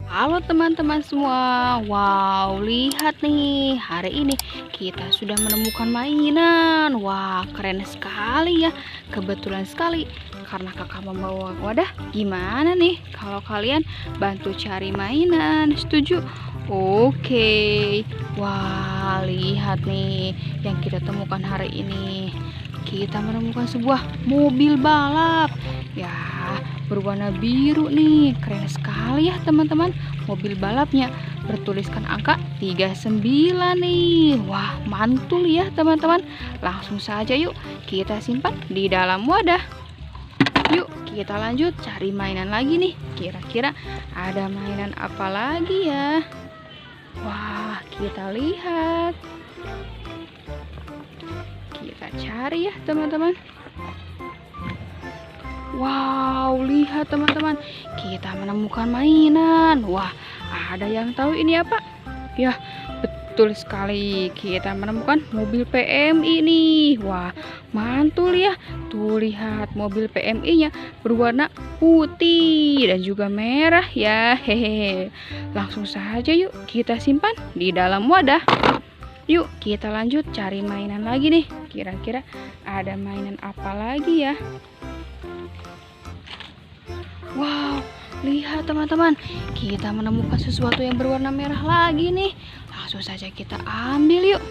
Halo teman-teman semua. Wow, lihat nih. Hari ini kita sudah menemukan mainan. Wah, keren sekali ya. Kebetulan sekali karena kakak membawa wadah. Gimana nih kalau kalian bantu cari mainan? Setuju? Oke. Wah, lihat nih yang kita temukan hari ini. Kita menemukan sebuah mobil balap. Ya, berwarna biru nih. Keren sekali ya teman-teman. Mobil balapnya bertuliskan angka 39 nih. Wah, mantul ya teman-teman. Langsung saja yuk kita simpan di dalam wadah. Yuk kita lanjut cari mainan lagi nih. Kira-kira ada mainan apa lagi ya? Wah, kita lihat. Kita cari ya teman-teman. Wow, lihat teman-teman, kita menemukan mainan. Wah, ada yang tahu ini apa? Ya, betul sekali, kita menemukan mobil PMI nih. Wah, mantul ya. Tuh lihat, mobil PMI-nya berwarna putih dan juga merah ya. Hehehe. Langsung saja yuk kita simpan di dalam wadah. Yuk kita lanjut cari mainan lagi nih. Kira-kira ada mainan apa lagi ya? Wow, lihat teman-teman, kita menemukan sesuatu yang berwarna merah lagi nih. Langsung saja kita ambil yuk.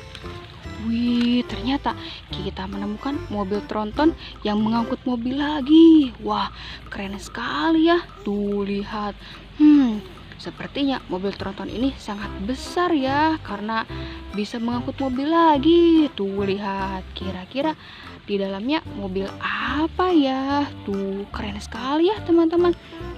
Wih, ternyata kita menemukan mobil tronton yang mengangkut mobil lagi. Wah, keren sekali ya. Tuh lihat. Sepertinya mobil tronton ini sangat besar ya, karena bisa mengangkut mobil lagi. Tuh lihat, kira-kira di dalamnya mobil apa ya? Tuh keren sekali ya teman-teman.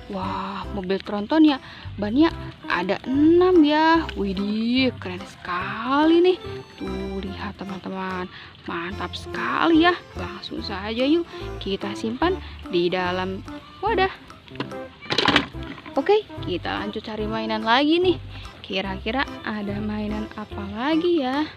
Wah, mobil trontonnya bannya ada 6 ya. Widih, keren sekali nih. Tuh lihat teman-teman, mantap sekali ya. Langsung saja yuk kita simpan di dalam wadah. Oke, kita lanjut cari mainan lagi nih. Kira-kira ada mainan apa lagi ya?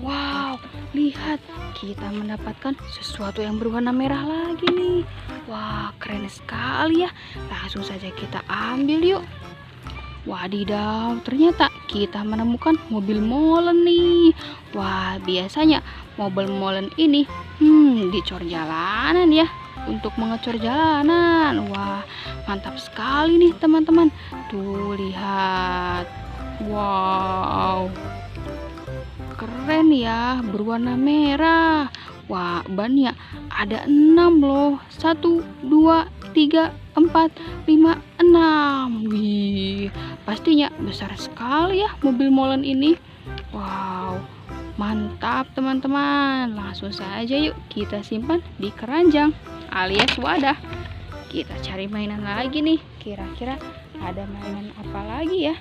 Wow, lihat, kita mendapatkan sesuatu yang berwarna merah lagi nih. Wah, keren sekali ya. Langsung saja kita ambil yuk. Wadidaw, ternyata kita menemukan mobil molen nih. Wah, biasanya mobil molen ini dicor jalanan ya, untuk mengecor jalanan. Wah, mantap sekali nih teman-teman. Tuh lihat. Wow, keren ya, berwarna merah. Wah, bannya ada 6 loh. 1, 2, 3, 4, 5, 6. Wih, pastinya besar sekali ya mobil molen ini. Wow, mantap teman-teman. Langsung saja yuk kita simpan di keranjang alias wadah. Kita cari mainan lagi nih. Kira-kira ada mainan apa lagi ya?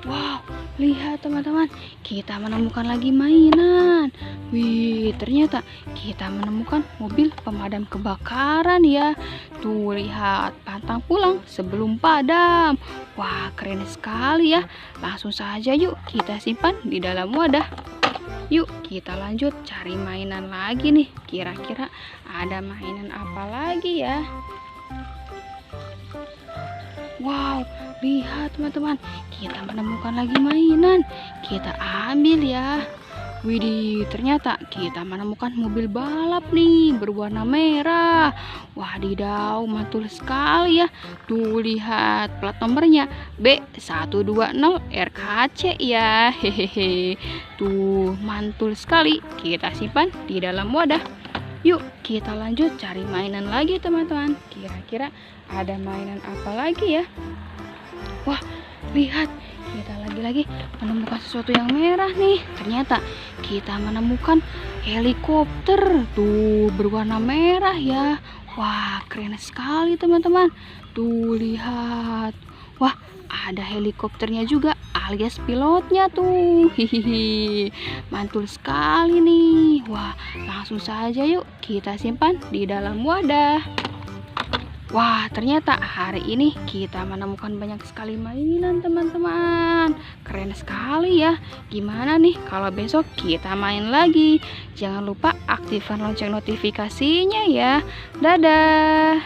Wow, lihat teman-teman, kita menemukan lagi mainan. Wih, ternyata kita menemukan mobil pemadam kebakaran ya. Tuh lihat, pantang pulang sebelum padam. Wah, keren sekali ya. Langsung saja yuk kita simpan di dalam wadah. Yuk kita lanjut cari mainan lagi nih. Kira-kira ada mainan apa lagi ya? Wow, lihat teman-teman, kita menemukan lagi mainan. Kita ambil ya. Widih, ternyata kita menemukan mobil balap nih berwarna merah. Wadidaw, mantul sekali ya. Tuh lihat, plat nomornya B120 RKC ya. Hehehe. Tuh, mantul sekali. Kita simpan di dalam wadah. Yuk kita lanjut cari mainan lagi teman-teman. Kira-kira ada mainan apa lagi ya? Wah, lihat, kita lagi-lagi menemukan sesuatu yang merah nih. Ternyata kita menemukan helikopter. Tuh, berwarna merah ya. Wah, keren sekali teman-teman. Tuh lihat. Wah, ada helikopternya juga alias pilotnya tuh. Hihihi, mantul sekali nih. Wah, langsung saja yuk kita simpan di dalam wadah. Wah, ternyata hari ini kita menemukan banyak sekali mainan teman-teman. Keren sekali ya. Gimana nih kalau besok kita main lagi? Jangan lupa aktifkan lonceng notifikasinya ya. Dadah.